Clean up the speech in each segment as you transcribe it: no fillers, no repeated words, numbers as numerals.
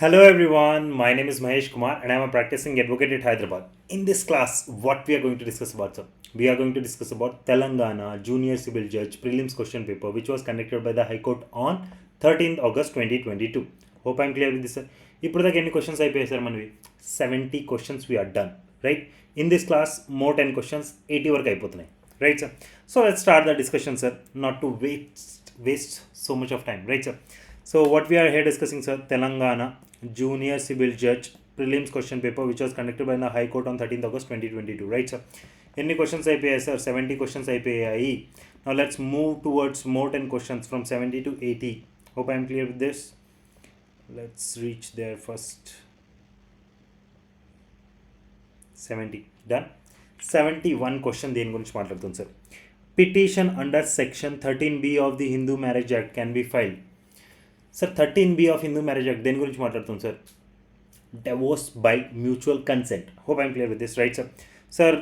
Hello everyone, my name is Mahesh Kumar and I am a practicing advocate at Hyderabad. In this class, what we are going to discuss about, sir? We are going to discuss about Telangana Junior Civil Judge Prelims question paper which was conducted by the High Court on 13th August 2022. Hope I am clear with this, sir. ఇప్పుడు దాకా ఎన్ని questions అయిపోయాయి sir మనవి 70 questions we're done right in this class more 10 questions 80 వరకు అయిపోతున్నాయి right sir so let's start the discussion sir not to waste so much of time right sir so what we are here discussing, sir, Telangana Junior Civil Judge Prelims question paper which was conducted by the High Court on 13th August 2022, right, sir? Any questions IPA, sir? 70 questions IPA. Now let's move towards more 10 questions from 70 to 80. Hope I am clear with this. Let's reach there first. 70 done. 71 question దేని గురించి మాట్లాడుతుంది sir petition under section 13B of the Hindu marriage act can be filed sir 13B of Hindu marriage act దేని గురించి మాట్లాడుతుంది sir divorce by mutual consent hope I'm clear with this right sir sir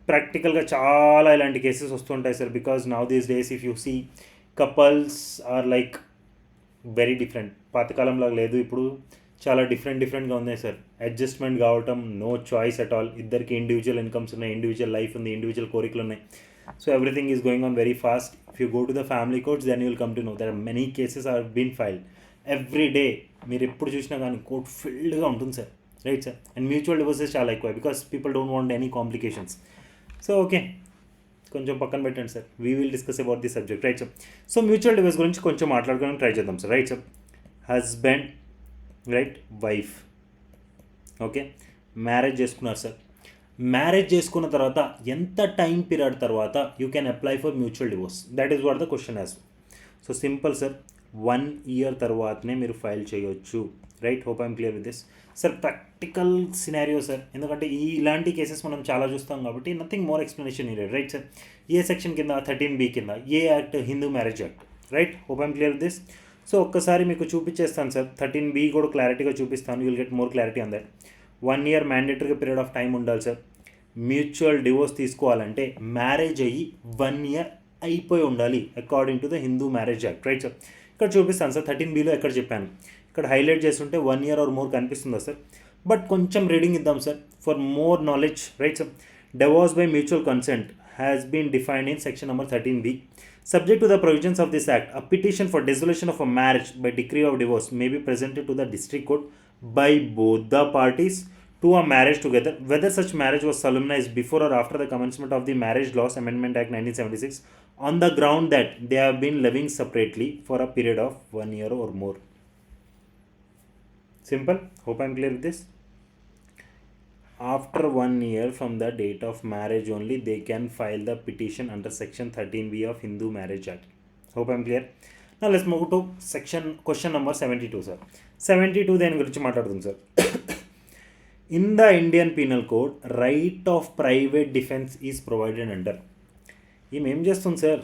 ప్రాక్టికల్గా చాలా ఇలాంటి cases వస్తుంటాయి sir because now these days if you see couples are like very different పాతకాలంలాగా లేదు ఇప్పుడు చాలా డిఫరెంట్గా ఉన్నాయి సార్ అడ్జస్ట్మెంట్ కావటం నో చాయిస్ అట్ ఆల్ ఇద్దరికి ఇండివిజువల్ ఇన్కమ్స్ ఉన్నాయి ఇండివిజువల్ లైఫ్ ఉంది ఇండివిజువల్ కోరికలు ఉన్నాయి so everything is going on very fast. If you go to the family courts then you will come to know there are many cases are been filed every day మీరు ఎప్పుడు చూసినా కానీ court ఫిల్డ్గా ఉంటుంది sir right sir and mutual divorces చాలా ఎక్కువ because people don't want any complications so okay కొంచెం పక్కన పెట్టండి sir we will discuss about the subject right sir so mutual divorce గురించి కొంచెం మాట్లాడుకోవడానికి ట్రై చేద్దాం sir right sir husband right wife okay marriage చేసుకున్నారు సార్ మ్యారేజ్ చేసుకున్న తర్వాత ఎంత టైం పీరియడ్ తర్వాత you can apply for mutual divorce that is what the question as so simple sir 1 year తర్వాతనే మీరు ఫైల్ చేయొచ్చు right hope I'm clear with this sir practical scenario sir ఎందుకంటే ఇలాంటి cases మనం చాలా చూస్తాం కాబట్టి nothing more explanation needed right sir ఏ సెక్షన్ కింద 13B కింద ఏ act Hindu marriage act right hope I'm clear with this so ఒక్కసారి మీకు చూపించేస్తాను సార్ 13B కూడా క్లారిటీగా చూపిస్తాను you will get more clarity on that 1 year మ్యాండేటరీగా పీరియడ్ ఆఫ్ టైం ఉండాలి సార్ మ్యూచువల్ డివోర్స్ తీసుకోవాలంటే మ్యారేజ్ అయ్యి 1 year అయిపోయి ఉండాలి according to the Hindu marriage act right sir ఇక్కడ చూపిస్తాను సార్ 13Bలో ఎక్కడ చెప్పాను ఇక్కడ హైలైట్ చేస్తుంటే 1 year ఆర్ మోర్ కనిపిస్తుందా సార్ బట్ కొంచెం రీడింగ్ ఇద్దాం sir for more knowledge right sir divorce by mutual consent has been defined in section number 13B subject to the provisions of this act a petition for dissolution of a marriage by decree of divorce may be presented to the district court by both the parties to a marriage together, whether such marriage was solemnized before or after the commencement of the Marriage Laws Amendment Act 1976, on the ground that they have been living separately for a period of 1 year or more. Simple. Hope I am clear with this. After 1 year from the date of marriage only, they can file the petition under section 13B of Hindu Marriage Act. Hope I am clear. Now let's move to question number 72, sir. 72 then గురించి మాట్లాడుతుంది sir in the Indian Penal Code, right of private defense is provided under. ఈమె ఏం చేస్తుంది sir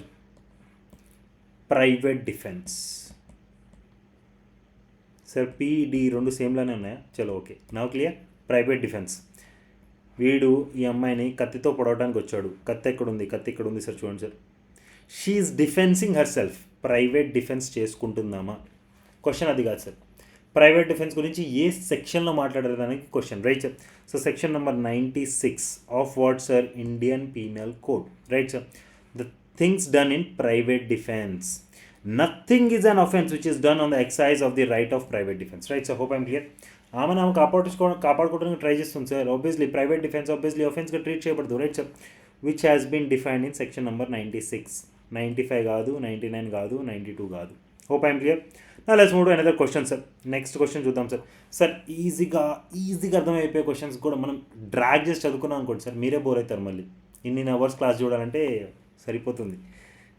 private defence sir PD రెండు సేమ్లానే ఉన్నాయా చలో okay నా clear private defence వీడు ఈ అమ్మాయిని కత్తితో పొడవడానికి వచ్చాడు కత్తి ఇక్కడ ఉంది సార్ చూడండి sir she is defending herself private defence చేసుకుంటుందామా క్వశ్చన్ అది కాదు సార్ ప్రైవేట్ డిఫెన్స్ గురించి ఏ సెక్షన్లో మాట్లాడడానికి question right sir so section number 96 of what sir Indian penal code right sir the things done in private defence nothing is an offence which is done on the exercise of the right of private defence right sir hope I'm clear ఆమె కాపాడుకోవడానికి try చేస్తుంది sir obviously private defence obviously అఫెన్స్గా treat చేయబడదు right sir which has been defined in section number 96 95 కాదు 99 కాదు 92 కాదు hope I'm clear let's move to another question sir next question చూద్దాం sir sir ఈజీగా అర్థమైపోయే క్వశ్చన్స్ కూడా మనం డ్రాగ్ చేసి చదువుకున్నాం అనుకోండి సార్ మీరే బోర్ అవుతారు మళ్ళీ ఇన్ని అవర్స్ క్లాస్ చూడాలంటే సరిపోతుంది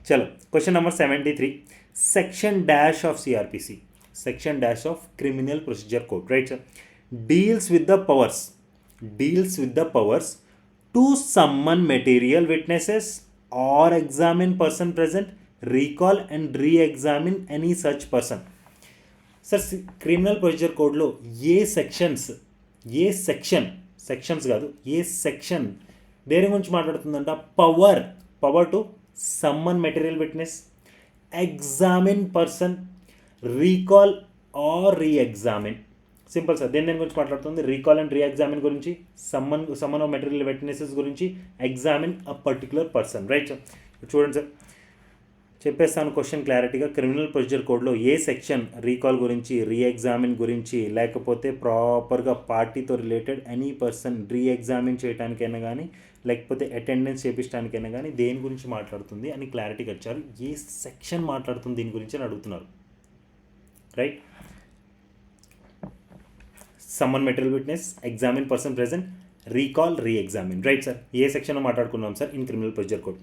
చలో question number 73 section dash of CrPC section dash of criminal procedure code right sir deals with the powers to summon material witnesses or examine person present recall and re-examine any such person sir criminal procedure కోడ్లో ఏ sections కాదు ఏ section దేని గురించి మాట్లాడుతుందంట power to summon material witness examine person recall or re-examine simple sir. దేని గురించి మాట్లాడుతుంది? రీకాల్ అండ్ రీఎగ్జామిన్ గురించి, సమ్మన్ ఆఫ్ మెటీరియల్ విట్నెసెస్ గురించి, examine a particular person. Right sir. చూడండి సార్, చెప్పేస్తాను క్వశ్చన్ క్లారిటీగా. క్రిమినల్ ప్రొసీజర్ కోడ్లో ఏ సెక్షన్ రీకాల్ గురించి, రీఎగ్జామిన్ గురించి, లేకపోతే ప్రాపర్గా పార్టీతో రిలేటెడ్ ఎనీ పర్సన్ రీఎగ్జామిన్ చేయడానికైనా కానీ, లేకపోతే అటెండెన్స్ చేపించడానికైనా కానీ దేని గురించి మాట్లాడుతుంది అని క్లారిటీగా వచ్చారు. ఏ సెక్షన్ మాట్లాడుతుంది దీని గురించి అని అడుగుతున్నారు. Right. Summon material witness, examine person present, recall, re-examine. Right sir. ఏ సెక్షన్లో మాట్లాడుకున్నాం sir? In criminal procedure code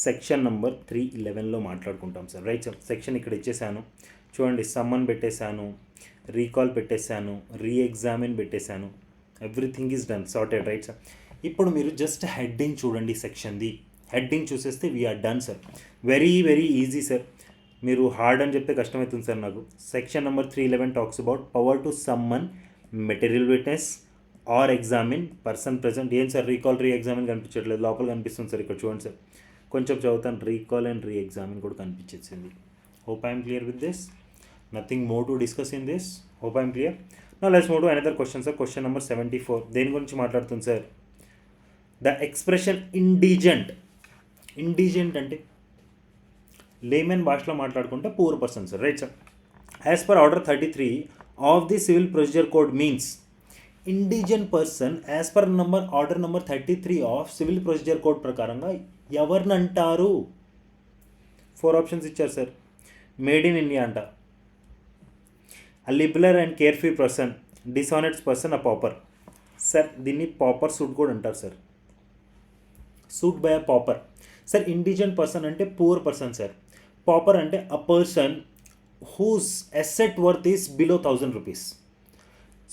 section number 311లో మాట్లాడుకుంటాం సార్. Right sir. సెక్షన్ ఇక్కడ ఇచ్చేసాను చూడండి. సమ్మన్ పెట్టేశాను, రీకాల్ పెట్టేశాను, రీఎగ్జామిన్ పెట్టేశాను. Everything is done, sorted. Right sir. ఇప్పుడు మీరు జస్ట్ హెడ్డింగ్ చూడండి సెక్షన్ది. హెడ్డింగ్ చూసేస్తే we're done sir. Very very easy sir. మీరు హార్డ్ అని చెప్తే కష్టమవుతుంది సార్ నాకు. Section number 311 talks about power to summon material witness or examine person present. ఏం సార్ రీకాల్ రీఎగ్జామిన్ కనిపించట్లేదు? లోపల కనిపిస్తుంది సార్. ఇక్కడ చూడండి సార్, కొంచెం చదువుతాను. రీకాల్ అండ్ రీఎగ్జామిన్ కూడా కనిపించేసింది. Hope I'm clear with this. Nothing more to discuss in this. Hope I'm clear. Now let's move to another question sir. Question number 74 దేని గురించి మాట్లాడుతుంది sir? The expression indigent. Indigent అంటే layman భాషలో మాట్లాడుకుంటే poor person sir. Right sir. As per order 33 of the civil procedure code means indigent person as per order number 33 of civil procedure code ప్రకారంగా ఎవరిని అంటారు? 4 options ఇచ్చారు sir. Made in India అంట, a liberal and care free person, dishonest person, a pauper. Sir దీన్ని pauper suit కూడా అంటారు sir. Suit by a pauper. Sir indigent person అంటే poor person sir. Pauper అంటే a person whose asset worth is below 1000 rupees.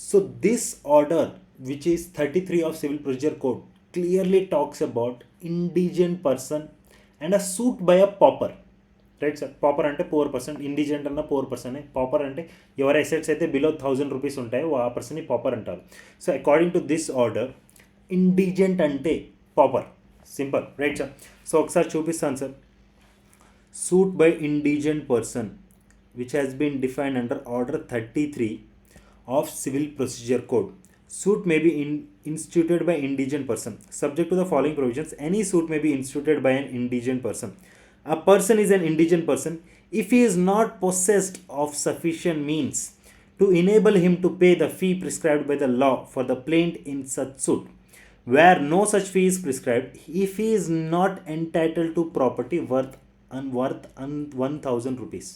So this order, which is 33 of civil procedure code, clearly talks about indigent person and a suit by a pauper. Right sir. Pauper ante poor person, indigent anna poor person. Pauper ante your assets aithe below 1000 rupees untayo aa person ni pauper antaru. So according to this order, indigent ante pauper. Simple. Right sir. So okkasari chupistanu sir. Suit by indigent person, which has been defined under Order 33 of Civil Procedure Code. Suit may be instituted by indigent person. Subject to the following provisions, any suit may be instituted by an indigent person. A person is an indigent person if he is not possessed of sufficient means to enable him to pay the fee prescribed by the law for the plaintiff in such suit. Where no such fee is prescribed, if he is not entitled to property worth 1000 rupees.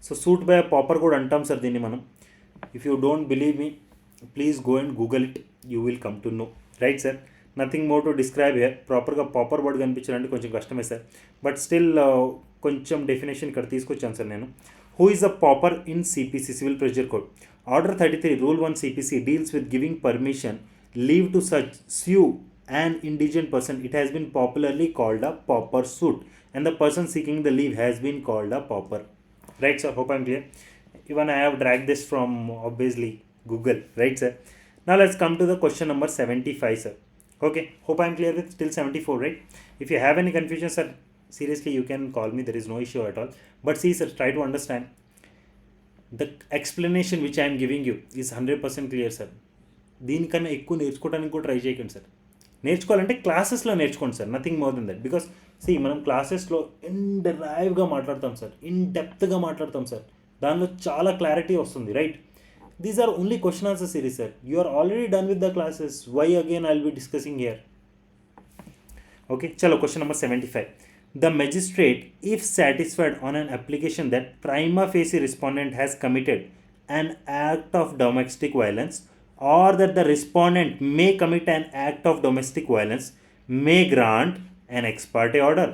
So suit by pauper కూడా అంటాం sir దీన్ని మనం. If you don't believe me, please go and Google it, you will come to know. Right sir. Nothing more to describe here. ప్రాపర్గా pauper word కనిపించాలంటే కొంచెం కష్టమే sir. But still కొంచెం definition ఇక్కడ తీసుకొచ్చాను సార్ నేను. Who is a pauper in CPC, civil procedure code. Order 33 rule 1 CPC deals with giving permission leave to such sue an indigent person. It has been popularly called a pauper suit and the person seeking the leave has been called a pauper. Right sir. Hope I'm clear. Even I have dragged this from obviously Google. Right sir. Now let's come to the question number 75 sir. Okay. Hope I'm clear with till 74. Right. If you have any confusion sir, seriously you can call me. There is no issue at all. But see sir, try to understand. The explanation which I am giving you is 100% clear sir. దీనికన్నా ఎక్కువ నేర్చుకోవడానికి కూడా try చేయకండి sir. నేర్చుకోవాలంటే క్లాసెస్లో నేర్చుకోండి sir. Nothing more then that. Because మనం క్లాసెస్లో ఇన్డెరైవ్గా మాట్లాడతాం సార్, ఇన్ డెప్త్గా మాట్లాడతాం సార్. దానిలో చాలా క్లారిటీ వస్తుంది. Right. These are only question answer series sir. You are already done with the classes. Why again I will be discussing here. Okay చలో. Question number 75. The magistrate, if satisfied on an application that prima facie respondent has committed an act of domestic violence or that the respondent may commit an act of domestic violence, may grant an ex parte order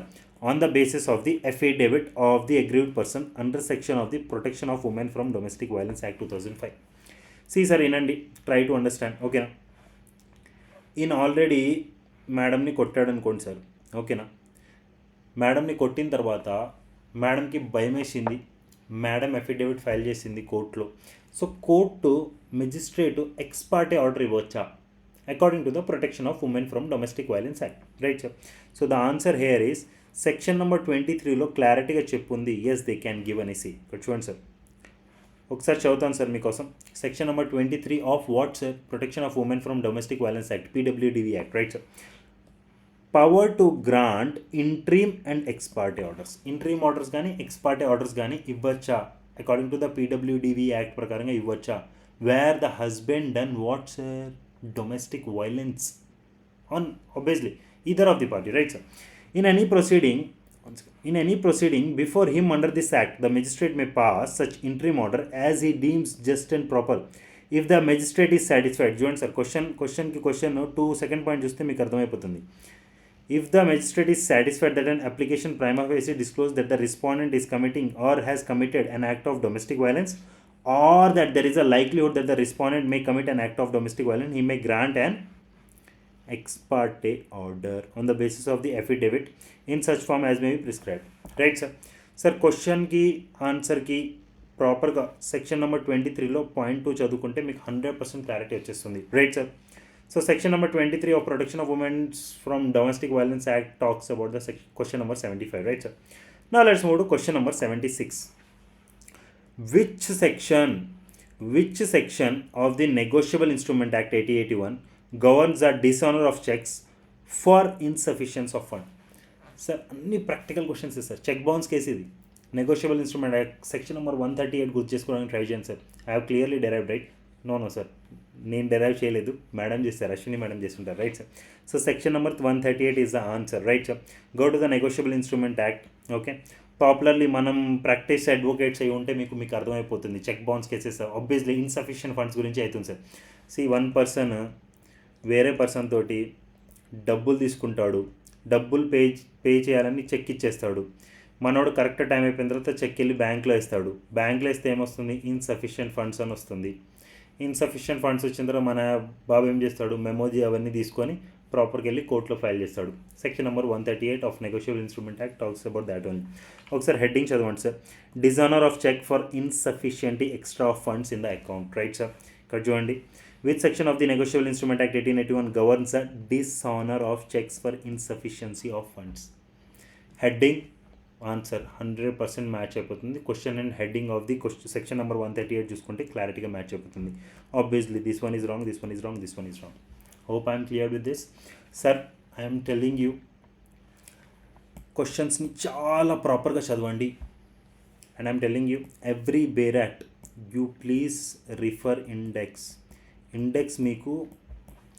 on the basis of the affidavit of the aggrieved person under section of the Protection of Women from Domestic Violence Act 2005. See sir, inandi, try to understand. Okay na. In already మేడంని కొట్టాడు అనుకోండి sir. ఓకేనా. మేడంని కొట్టిన తర్వాత మేడంకి భయం వేసింది, మేడం అఫిడవిట్ ఫైల్ చేసింది కోర్టులో. So court magistrate ex parte order ఇవ్వచ్చా according to the protection of women from domestic violence act. Right sir. So the answer here is section number 23లో క్లారిటీగా చెప్పుంది ఎస్ దే క్యాన్ గివ్ అనేసి. ఇక్కడ చూడండి sir. ఒకసారి చదువుతాను సార్ మీకోసం. Section number 23 of what sir? Protection of women from domestic violence act, PWDV act, right sir. Power to grant interim and ex parte orders. Interim orders కానీ ex parte orders కానీ ఇవ్వచ్చా? According to the PWDV act ప్రకారంగా ఇవ్వచ్చా? Where the husband done what sir? Domestic violence on obviously either of the party, right sir. In any proceeding before him under this act, the magistrate may pass such interim order as he deems just and proper if the magistrate is satisfied. చూడండి sir, question 2 second point చూస్తే మీకు అర్థమైపోతుంది. If the magistrate is satisfied that an application prima facie discloses that the respondent is committing or has committed an act of domestic violence, or that there is a likelihood that the respondent may commit an act of domestic violence, he may grant an ex parte order on the basis of the affidavit in such form as may be prescribed. Right sir. Sir, question కి answer కి ప్రాపర్గా section number 23లో point 2 చదువుకుంటే మీకు 100% clarity వచ్చేస్తుంది. Right sir. So section number 23 of protection of women's from domestic violence act talks about the question number 75. Right sir. Now let's move to question number 76. Which section of the Negotiable Instrument Act 1881 governs the dishonor of checks for insufficiency of fund? Sir అన్ని practical questions sir. Cheque bounce case ఇది. Negotiable instrument act section number 138 గుర్తు చేసుకోవడానికి try చేయండి sir. I have clearly derived, right? No sir, నేను derive చేయలేదు, madam చేస్తారు, Ashwini madam చేస్తుంటారు, right sir. So section number 138 is the answer, right sir. Go to the negotiable instrument act. Okay, popularly మనం practice advocates అయి ఉంటే మీకు అర్థమైపోతుంది. Cheque bounce cases obviously insufficient funds గురించి అవుతుంది సార్. వన్ పర్సన్ వేరే పర్సన్ తోటి డబ్బులు తీసుకుంటాడు, డబ్బులు పే చేయాలని చెక్ ఇచ్చేస్తాడు. మనోడు కరెక్ట్ టైం అయిపోయిన తర్వాత చెక్ వెళ్ళి బ్యాంక్లో వేస్తాడు. బ్యాంక్లో వేస్తే ఏమొస్తుంది? ఇన్సఫిషియెంట్ ఫండ్స్ అని వస్తుంది. ఇన్సఫిషియెంట్ ఫండ్స్ వచ్చిన తర్వాత మన బాబు ఏం చేస్తాడు? మెమోజీ అవన్నీ తీసుకొని ప్రాపర్గా వెళ్ళి కోర్టులో ఫైల్ చేస్తాడు. Section number 138 of negotiable instrument act talks about that only. ఒకసారి హెడ్డింగ్ చదవండి sir. Dishonour of cheque for insufficient extra of funds in the account, right sir. ఇక్కడ చూడండి, which section of the Negotiable Instrument Act 1881 governs the dishonor of checks for insufficiency of funds? Heading answer 100% match అయిపోతుంది. Question and heading of the section number 138 చూసుకుంటే క్లారిటీగా match అయిపోతుంది. Obviously this one is wrong, this one is wrong, this one is wrong. Hope I'm clear with this. Sir, I'm telling you, క్వశ్చన్స్ని చాలా ప్రాపర్గా చదవండి. And I'm telling you, every bare act you please refer index మీకు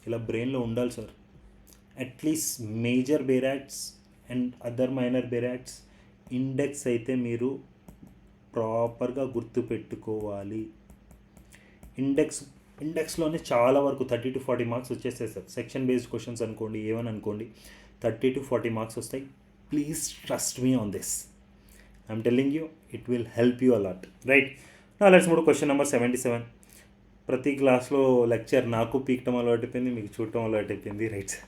ఇలా బ్రెయిన్లో ఉండాలి sir. At least major bare acts and other minor bare acts index అయితే మీరు ప్రాపర్గా గుర్తుపెట్టుకోవాలి. ఇండెక్స్లోనే చాలా వరకు 30 to 40 మార్క్స్ వచ్చేస్తాయి సార్. సెక్షన్ బేస్డ్ క్వశ్చన్స్ అనుకోండి, ఏమని అనుకోండి, 30 to 40 మార్క్స్ వస్తాయి. Please trust me on this. I'm telling you, it will help you a lot, right? నా let's move to question number 77. ప్రతి క్లాస్లో లెక్చర్ నాకు పీకటం అలవాటైపోయింది, మీకు చూడటం అలవాటైపోయింది, right sir.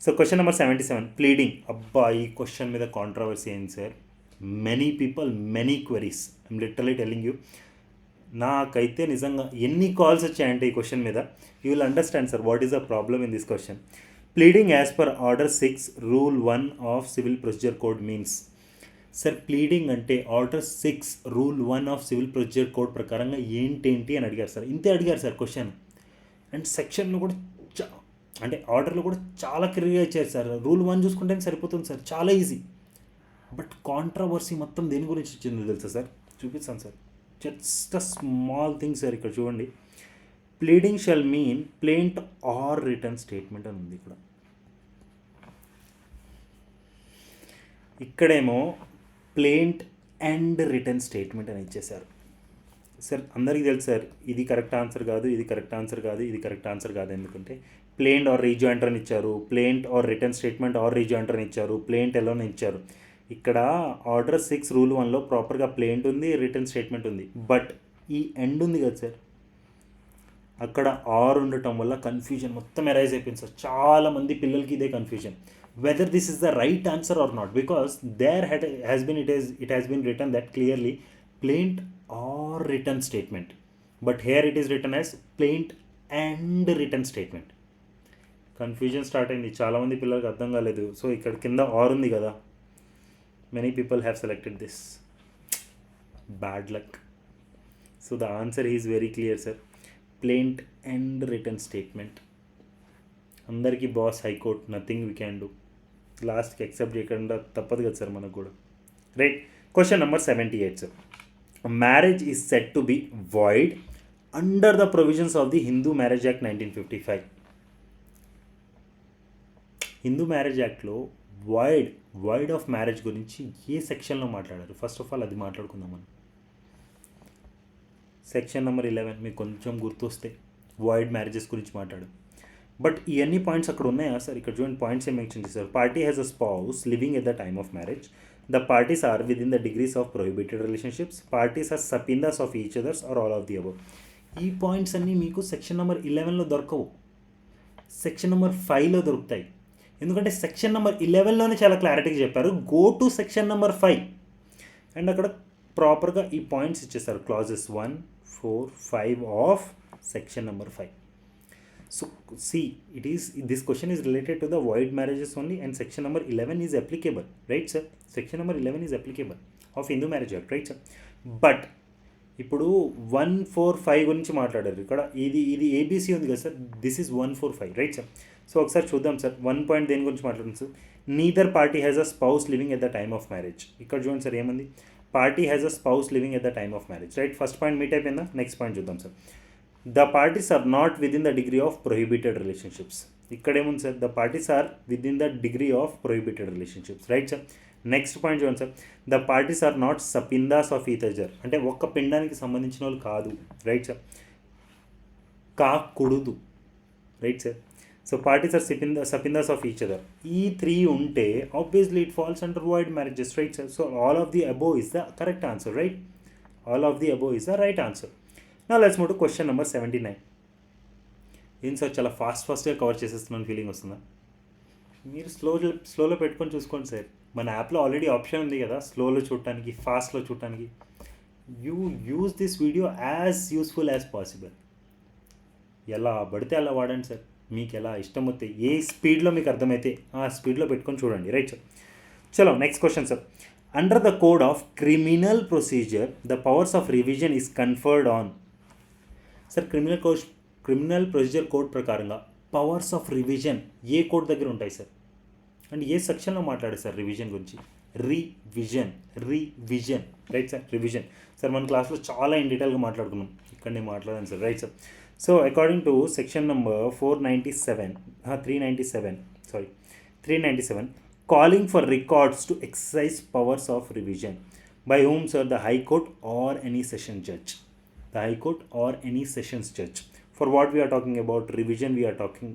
So question number 77, pleading. అబ్బా, ఈ క్వశ్చన్ మీద కాంట్రవర్సీ అయింది sir. Many people, many queries. I'm literally telling you, నాకైతే నిజంగా ఎన్ని కాల్స్ వచ్చాయంటే ఈ క్వశ్చన్ మీద. You will understand sir what is the problem in this question. Pleading as per order 6 rule 1 of civil procedure code means. Sir, pleading అంటే order 6 rule 1 of civil procedure code ప్రకారంగా ఏంటి అని అడిగారు సార్. ఇంతే అడిగారు సార్ క్వశ్చన్. అండ్ సెక్షన్లో కూడా అంటే ఆర్డర్లో కూడా చాలా క్లియర్గా ఇచ్చారు సార్. రూల్ 1 చూసుకుంటే సరిపోతుంది సార్, చాలా ఈజీ. బట్ కాంట్రవర్సీ మొత్తం దేని గురించి ఇచ్చిందో తెలుసా సార్? చూపిస్తాను sir. Just a small thing sir. ఇక్కడ చూడండి, pleading shall mean plaint or written statement అని ఉంది. ఇక్కడేమో ప్లెయింట్ అండ్ రిటర్న్ స్టేట్మెంట్ అని ఇచ్చేశారు సార్. అందరికీ తెలుసు సార్, ఇది కరెక్ట్ ఆన్సర్ కాదు, ఇది కరెక్ట్ ఆన్సర్ కాదు, ఇది కరెక్ట్ ఆన్సర్ కాదు. ఎందుకంటే ప్లెయింట్ ఆర్ రీజాయింటర్ అని ఇచ్చారు, plaint or written statement or rejoinder అని ఇచ్చారు, ప్లెయింట్ ఎలోని ఇచ్చారు. ఇక్కడ ఆర్డర్ 6 రూల్ 1లో ప్రాపర్గా ప్లెయింట్ ఉంది, రిటర్న్ స్టేట్మెంట్ ఉంది. బట్ ఈ ఎండ్ ఉంది కదా సార్, అక్కడ ఆర్ ఉండటం వల్ల కన్ఫ్యూజన్ మొత్తం ఎరైజ్ అయిపోయింది సార్. చాలామంది పిల్లలకి ఇదే confusion, whether this is the right answer or not, because there it has been written that clearly plaint or written statement, but here it is written as plaint and written statement. Confusion start అయింది, చాలామంది పిల్లలకి అర్థం కాలేదు. So ఇక్కడ కింద or ఉంది కదా, many people have selected this. Bad luck. So the answer is very clear sir, plaint and written statement. అందరికీ boss high court, nothing we can do. లాస్ట్కి ఎక్సెప్ట్ చేయకుండా తప్పదు కదా సార్ మనకు కూడా. Right. Question number 78 sir. Marriage is said to be void under the provisions of the Hindu marriage act 1955. Hindu marriage యాక్ట్లో void of marriage గురించి ఏ సెక్షన్లో మాట్లాడారు? ఫస్ట్ ఆఫ్ ఆల్ అది మాట్లాడుకుందాం మనం. సెక్షన్ నెంబర్ 11 మీకు కొంచెం గుర్తొస్తే వాయిడ్ మ్యారేజెస్ గురించి మాట్లాడు. బట్ ఇవన్నీ పాయింట్స్ అక్కడ ఉన్నాయా సార్? ఇక్కడ చూడండి పాయింట్స్ ఏం మెన్షన్ చేశారు. Party has a spouse living at the time of marriage. The parties are within the degrees of prohibited relationships. Parties are sapindas of each others or all of the above. ఈ points అన్నీ మీకు section number 11లో దొరకవు, section number 5లో దొరుకుతాయి. ఎందుకంటే section number 11లోనే చాలా క్లారిటీగా చెప్పారు, go to section number 5 and అక్కడ ప్రాపర్గా ఈ పాయింట్స్ ఇచ్చేస్తారు. Clauses 1, 4, 5 of section number 5. So see, this question is related to the void marriages only and section number 11 is applicable, right sir? Section number 11 is applicable of Hindu Marriage Act, right sir? But ఇప్పుడు 145 గురించి మాట్లాడారు. ఇక్కడ ఇది ABC ఉంది కదా sir, this is 145, right sir? So ఒకసారి చూద్దాం sir. 1 point దేని గురించి మాట్లాడుతుంది sir? Neither party has a spouse living at the time of marriage. ఇక్కడ చూడండి సార్ ఏముంది, party has a spouse living at the time of marriage, right? First point meet అయిపోయిందా? Next point చూద్దాం sir. The parties are not within the degree of prohibited relationships. ఇక్కడ ఏముంది sir? The parties are within the degree of prohibited relationships, right sir? Next point చూడండి sir. The parties are not sapindas of each other, అంటే ఒక్క పిండానికి సంబంధించిన వాళ్ళు కాదు, right sir? కాకూడదు, right sir? So parties are sapindas of each other. ఈ 3 ఉంటే obviously it falls under void marriages, right sir? So all of the above is the correct answer, right? All of the above is the right answer. Now let's move to question number 79. ఏం sir చాలా ఫాస్ట్గా cover చేసేస్తున్నాను feeling వస్తుందా? మీరు స్లోలో పెట్టుకొని చూసుకోండి sir. మన యాప్లో ఆల్రెడీ ఆప్షన్ ఉంది కదా స్లోలో చూడటానికి, ఫాస్ట్లో చూడటానికి. You use this video as useful as possible. ఎలా పడితే అలా వాడండి సార్, మీకు ఎలా ఇష్టం వస్తే, ఏ స్పీడ్లో మీకు అర్థమైతే ఆ స్పీడ్లో పెట్టుకొని చూడండి, రైట్ సార్? చలో next question sir. Under the code of criminal procedure the powers of revision is conferred on. Sir criminal procedure code ప్రకారంగా పవర్స్ ఆఫ్ రివిజన్ ఏ కోడ్ దగ్గర ఉంటాయి సార్? అండ్ ఏ సెక్షన్లో మాట్లాడారు సార్ రివిజన్ గురించి? Revision, right sir? Revision sir మన క్లాస్లో చాలా ఇన్ డీటెయిల్గా మాట్లాడుకున్నాం, ఇక్కడ నేను మాట్లాడాను sir, right sir? So according to section number 397 calling for records to exercise powers of revision by whom sir? The high court or any session judge. The High Court or any sessions judge. For what we are talking about revision, we are talking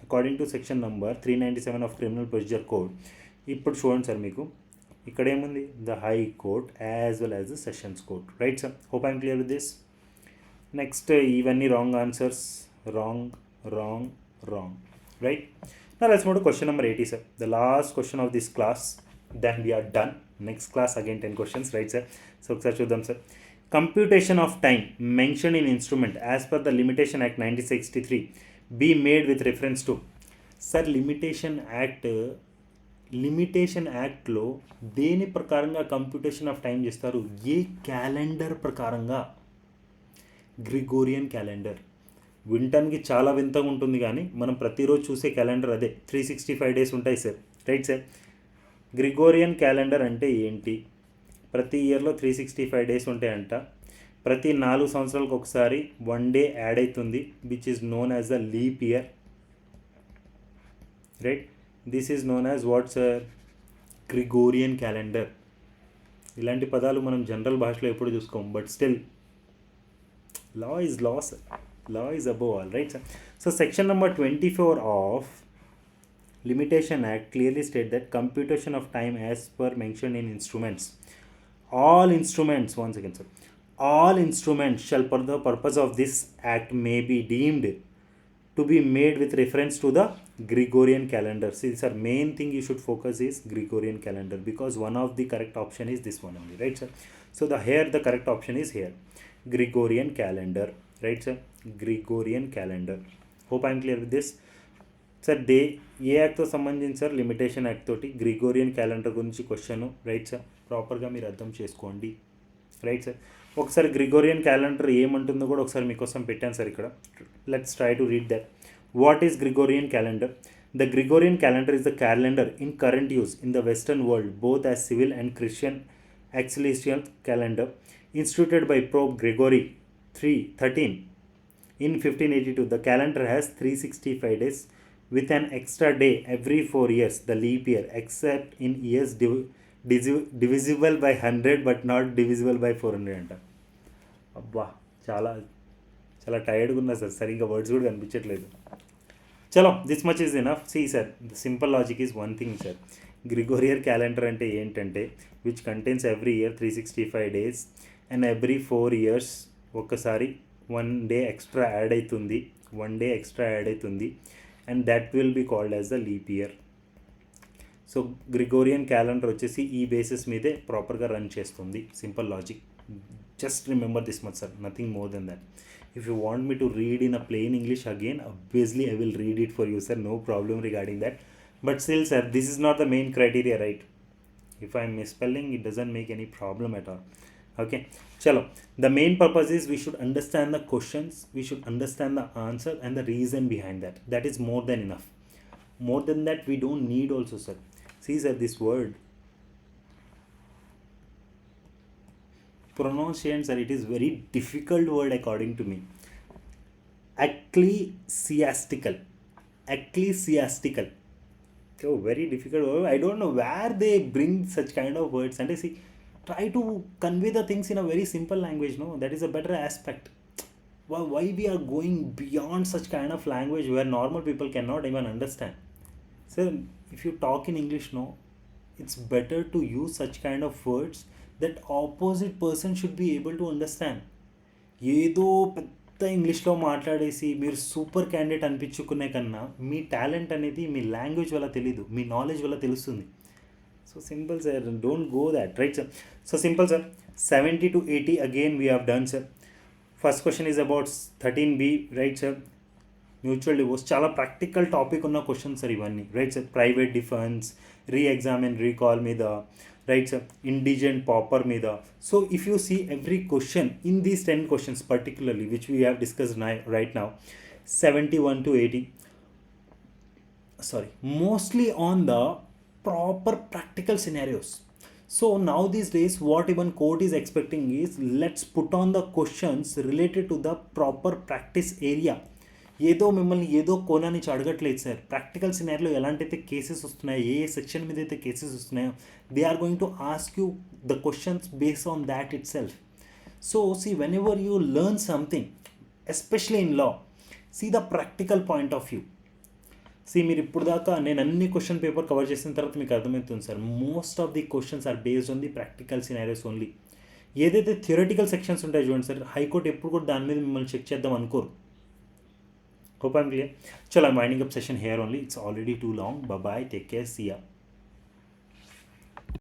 according to section number 397 of Criminal Procedure Code. ఇప్పుడు చూడండి sir, మీకు ఇక్కడ ఏముంది? The high court as well as the sessions court, right sir? Hope I'm clear with this. Next ఇవన్నీ wrong answers, wrong, right? Now let's move to question number 80 sir, the last question of this class, then we are done. Next class again 10 questions, right sir? So ఒకసారి చూద్దాం sir. Computation of time mentioned in instrument as per the Limitation Act 1963 be made with reference to. Sir, limitation యాక్ట్లో దేని ప్రకారంగా computation of time చేస్తారు? ఏ calendar ప్రకారంగా? Gregorian calendar. వింటానికి చాలా వింతగా ఉంటుంది కానీ మనం ప్రతిరోజు చూసే క్యాలెండర్ అదే. 365 days ఉంటాయి sir, right sir? Gregorian calendar అంటే ఏంటి? ప్రతి ఇయర్లో 365 days ఉంటాయంట. ప్రతి 4 సంవత్సరాలకు ఒకసారి 1 day యాడ్ అవుతుంది, which is known as the leap year, right? This is known as what sir? Gregorian calendar. ఇలాంటి పదాలు మనం జనరల్ భాషలో ఎప్పుడు చూసుకోం, but still law is above all, right sir? So section number 24 of Limitation Act clearly state that computation of time as per mentioned in instruments. All instruments, once again sir, all instruments shall for the purpose of this act may be deemed to be made with reference to the Gregorian calendar. See sir, main thing you should focus is Gregorian calendar, because one of the correct option is this one only, right sir? So the correct option is here, Gregorian calendar, right sir? Gregorian calendar. Hope I am clear with this. Sir ఏ యాక్ట్తో సంబంధించి sir? Limitation act తోటి Gregorian calendar గురించి question, right sir? ప్రాపర్గా మీరు అర్థం చేసుకోండి, right sir? ఒకసారి గ్రిగోరియన్ క్యాలెండర్ ఏమంటుందో కూడా ఒకసారి మీకోసం పెట్టాను సార్ ఇక్కడ. Let's try to read that. What is Gregorian calendar? The Gregorian calendar is the calendar in current use in the Western world, both as civil and Christian ecclesial calendar, instituted by Pope Gregory 13 in 1582. The calendar has 365 days with an extra day every 4 years, the leap year, except in years divisible by 100 but not divisible by 400 అంట. అబ్బా చాలా చాలా టైర్డ్గా ఉన్నా sir, సరిగ్గా words కూడా కనిపించట్లేదు. చలో, this much is enough. See sir, the simple logic is one thing sir. Gregorian calendar అంటే ఏంటంటే which contains every year 365 days and every 4 years ఒక్కసారి 1 day ఎక్స్ట్రా యాడ్ అవుతుంది, 1 day ఎక్స్ట్రా యాడ్ అవుతుంది, and that will be called as the leap year. So Gregorian calendar వచ్చేసి ఈ basis మీదే ప్రాపర్గా run చేస్తుంది. Simple logic. Just remember this much sir, nothing more then that. If you want me to read in a plain English again, obviously I will read it for you, sir. No problem regarding that. But still, sir, this is not the main criteria, right? If I am misspelling, it doesn't make any problem at all. Okay. Chalo. The main purpose is we should understand the questions, we should understand the answer and the reason behind that. That is more than enough. More than that, we don't need also, sir. See, sir, this word pronunciation, sir, it is very difficult word according to me. Ecclesiastical. Oh, very difficult word. I don't know where they bring such kind of words, and I see try to convey the things in a very simple language. No, that is a better aspect. Why we are going beyond such kind of language where normal people cannot even understand? So if you talk in English, no, it's better to use such kind of words that opposite person should be able to understand. ఏదో పెద్ద ఇంగ్లీష్లో మాట్లాడేసి మీరు super candidate అనిపించుకునే కన్నా మీ talent అనేది మీ language వల్ల తెలీదు, మీ knowledge వల్ల తెలుస్తుంది. So simple sir, don't go that, right sir? So simple sir. 70 to 80 again we have done sir. First question is about 13B, right sir? Mutual divorce. చాలా practical topic ఉన్న question sir ఇవన్నీ, right sir? Private defence, re-examine recall మీద, right sir, indigent pauper mida. So if you see every question in these 10 questions particularly which we have discussed right now, 71 to 80, sorry, mostly on the proper practical scenarios. So now these days what even court is expecting is let's put on the questions related to the proper practice area. ఏదో మిమ్మల్ని ఏదో కోనా నుంచి అడగట్లేదు sir. Practical సినారిలో ఎలాంటైతే cases వస్తున్నాయో, ఏ సెక్షన్ మీద అయితే కేసెస్ వస్తున్నాయో, they are going to ask you the questions based on that itself. So see whenever you learn something, especially in law, see the practical point of view. See మీరు ఇప్పుడు దాకా నేను అన్ని question paper cover చేసిన తర్వాత మీకు అర్థమవుతుంది sir, most of the questions are based on the practical scenarios only. ఏదైతే థియరటికల్ సెక్షన్స్ ఉంటాయి చూడండి సార్, హైకోర్టు ఎప్పుడు కూడా దాని మీద మిమ్మల్ని చెక్ చేద్దాం అనుకోరు. Hope I'm clear. Chalo, I'm winding up session here only. It's already too long. Bye bye. Take care. See ya.